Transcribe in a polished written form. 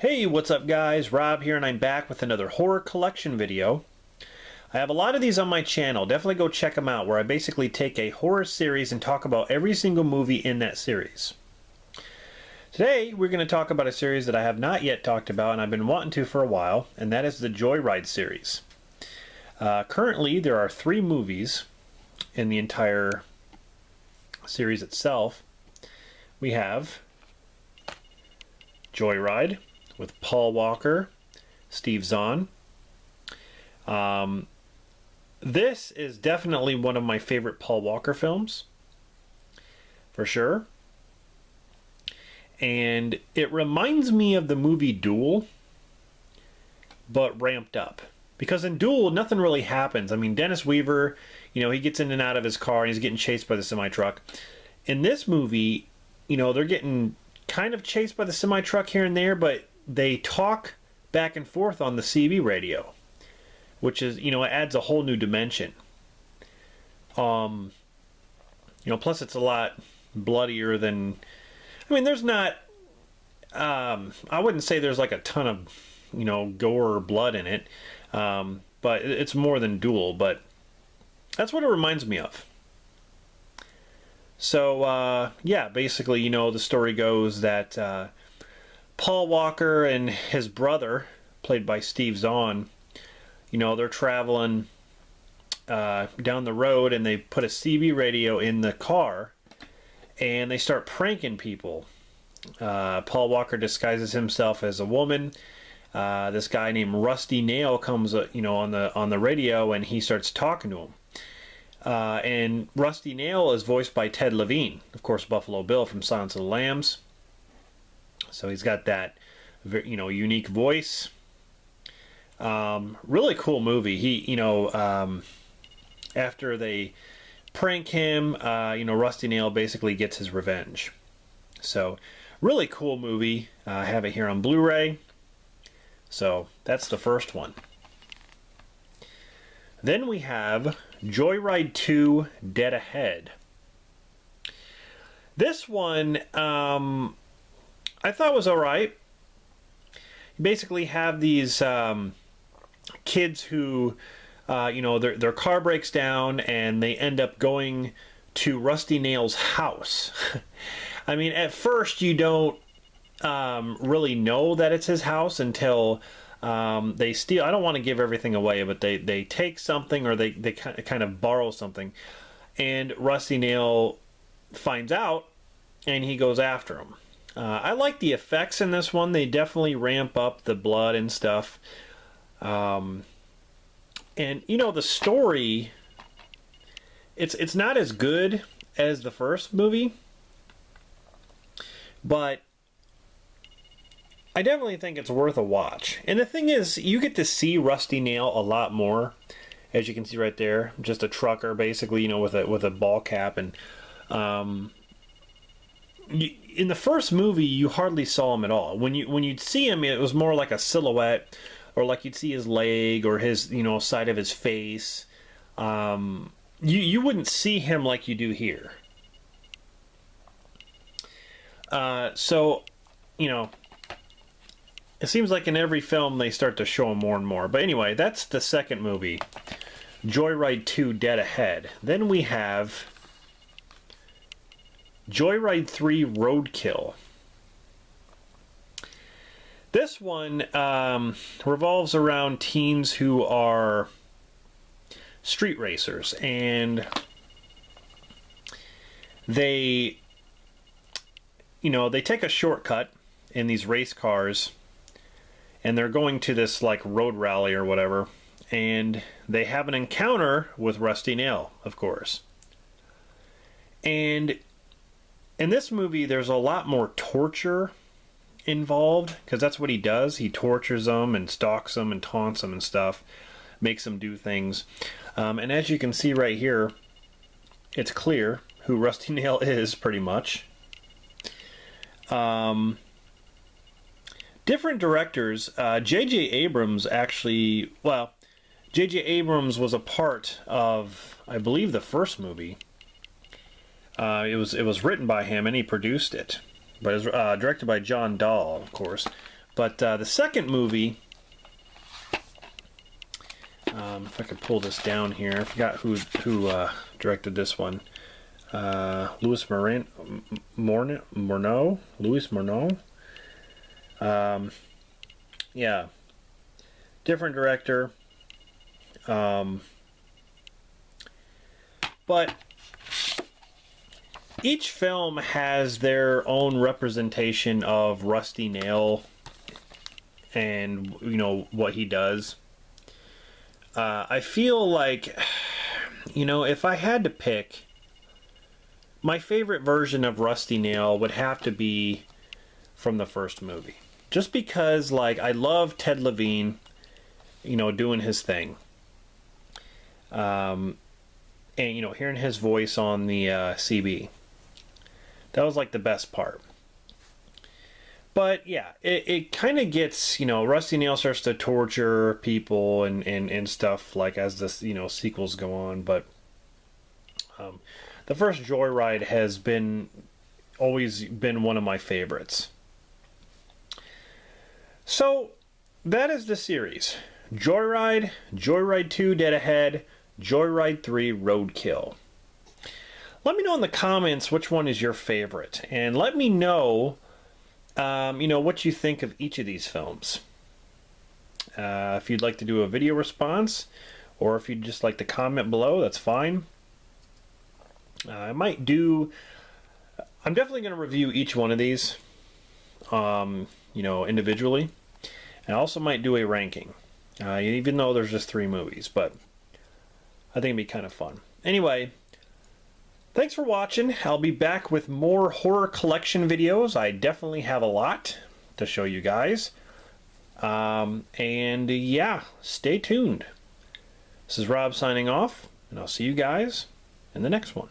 Hey, what's up guys? Rob here and I'm back with another horror collection video. I have a lot of these on my channel. Definitely go check them out, where I basically take a horror series and talk about every single movie in that series. Today we're going to talk about a series that I have not yet talked about and I've been wanting to for a while, and that is the Joyride series. Currently there are 3 movies in the entire series itself. We have Joyride with Paul Walker, Steve Zahn. This is definitely one of my favorite Paul Walker films, for sure. And it reminds me of the movie Duel, but ramped up. Because in Duel, nothing really happens. I mean, Dennis Weaver, you know, he gets in and out of his car and he's getting chased by the semi-truck. In this movie, you know, they're getting kind of chased by the semi-truck here and there, but they talk back and forth on the CB radio, which is, you know, it adds a whole new dimension. You know, plus it's a lot bloodier than, I mean, there's not, I wouldn't say there's like a ton of, you know, gore or blood in it, but it's more than Duel, but that's what it reminds me of. So, yeah, basically, you know, the story goes that Paul Walker and his brother, played by Steve Zahn, you know, they're traveling down the road and they put a CB radio in the car and they start pranking people. Paul Walker disguises himself as a woman. This guy named Rusty Nail comes, you know, on the radio, and he starts talking to him. And Rusty Nail is voiced by Ted Levine, of course, Buffalo Bill from Silence of the Lambs. So he's got that, you know, unique voice. Really cool movie. He, you know, after they prank him, you know, Rusty Nail basically gets his revenge. So, really cool movie. I have it here on Blu-ray. So, that's the first one. Then we have Joyride 2 Dead Ahead. This one, I thought was alright. You basically have these kids who, you know, their car breaks down and they end up going to Rusty Nail's house. I mean, at first you don't really know that it's his house until they steal. I don't want to give everything away, but they take something, or they kind of borrow something, and Rusty Nail finds out and he goes after him. I like the effects in this one. They definitely ramp up the blood and stuff. And you know, the story, it's not as good as the first movie, but I definitely think it's worth a watch. And the thing is, you get to see Rusty Nail a lot more, as you can see right there. Just a trucker, basically, you know, with a ball cap. And in the first movie, you hardly saw him at all. When you'd see him, it was more like a silhouette, or like you'd see his leg or his, you know, side of his face. You wouldn't see him like you do here. So, you know, it seems like in every film they start to show him more and more. But anyway, that's the second movie, Joyride 2 Dead Ahead. Then we have Joyride 3 Roadkill. This one revolves around teens who are street racers, and they, you know, they take a shortcut in these race cars, and they're going to this like road rally or whatever, and they have an encounter with Rusty Nail, of course. And in this movie there's a lot more torture involved, because that's what he does. He tortures them and stalks them and taunts them and stuff, makes them do things. And as you can see right here, it's clear who Rusty Nail is, pretty much. Different directors. J.J. Abrams actually, well, J.J. Abrams was a part of, I believe, the first movie. It was written by him and he produced it, but it was directed by John Dahl, of course. But the second movie, if I could pull this down here, I forgot who directed this one. Louis Morneau. Yeah, different director. But each film has their own representation of Rusty Nail and, you know, what he does. I feel like, you know, if I had to pick, my favorite version of Rusty Nail would have to be from the first movie. Just because, like, I love Ted Levine, you know, doing his thing. And, you know, hearing his voice on the CB. That was, like, the best part. But, yeah, it kind of gets, you know, Rusty Nail starts to torture people and stuff, like, as this, you know, sequels go on. But the first Joyride has always been one of my favorites. So, that is the series. Joyride, Joyride 2, Dead Ahead, Joyride 3, Roadkill. Let me know in the comments which one is your favorite. And let me know, you know, what you think of each of these films. If you'd like to do a video response, or if you'd just like to comment below, that's fine. I'm definitely going to review each one of these, you know, individually. And I also might do a ranking, even though there's just 3 movies, but I think it'd be kind of fun. Anyway, thanks for watching. I'll be back with more horror collection videos. I definitely have a lot to show you guys. And yeah, stay tuned. This is Rob signing off, and I'll see you guys in the next one.